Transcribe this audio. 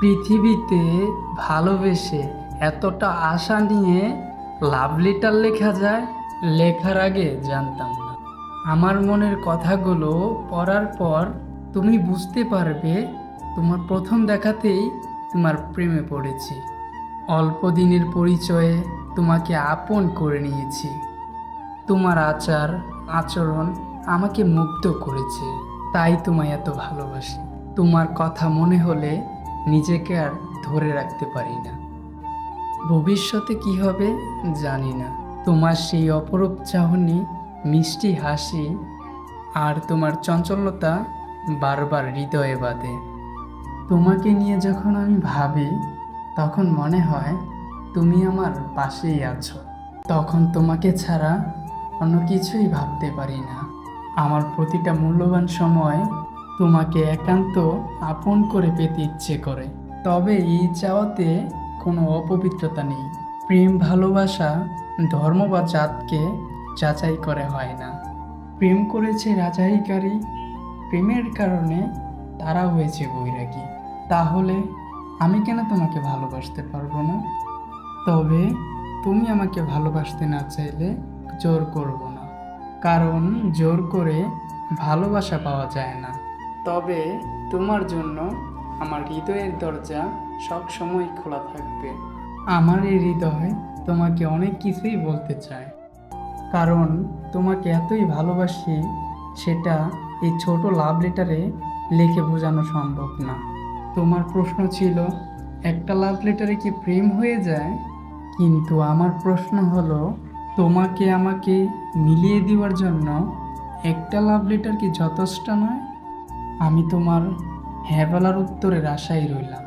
পৃথিবীতে ভালোবেসে এতটা আশা নিয়ে লাভ লেটার লেখা যায়, লেখার আগে জানতাম না। আমার মনের কথাগুলো পড়ার পর তুমি বুঝতে পারবে তোমার প্রথম দেখাতেই তোমার প্রেমে পড়েছি। অল্প দিনের পরিচয়ে তোমাকে আপন করে নিয়েছি। তোমার আচার আচরণ আমাকে মুগ্ধ করেছে, তাই তোমায় এত ভালোবাসি। তোমার কথা মনে হলে নিজেকে আর ধরে রাখতে পারি না। ভবিষ্যতে কি হবে জানি না। তোমার সেই অপরূপ চাহনি, মিষ্টি হাসি আর তোমার চঞ্চলতা বারবার হৃদয়ে বাঁধে। তোমাকে নিয়ে যখন আমি ভাবি তখন মনে হয় তুমি আমার পাশেই আছো। তখন তোমাকে ছাড়া অন্য কিছুই ভাবতে পারি না। আমার প্রতিটা মূল্যবান সময় তোমাকে একান্ত আপন করে পেতে ইচ্ছে করে। তবে এই চাওয়াতে কোনো অপবিত্রতা নেই। প্রেম ভালোবাসা ধর্ম বা জাতকে যাচাই করে হয় না। প্রেম করেছে রাজাইকারী, প্রেমের কারণে তারা হয়েছে বৈরাগী। তাহলে আমি কেন তোমাকে ভালোবাসতে পারবো না? তবে তুমি আমাকে ভালোবাসতে না চাইলে জোর করব না, কারণ জোর করে ভালোবাসা পাওয়া যায় না। তবে তোমার জন্য আমার হৃদয়ের দরজা সব সময় খোলা থাকবে। আমার এই হৃদয় তোমাকে অনেক কিছুই বলতে চায়, কারণ তোমাকে এতই ভালোবাসি, সেটা এই ছোট লাভ লেটারে লিখে বোঝানো সম্ভব না। তোমার প্রশ্ন ছিল একটা লাভ লেটারে কি প্রেম হয়ে যায়, কিন্তু আমার প্রশ্ন হলো তোমাকে আমাকে মিলিয়ে দেওয়ার জন্য একটা লাভ লেটার কি যথেষ্ট নয়? আমি তোমার হ্যাঁ বলার উত্তরের আশায় রইলাম।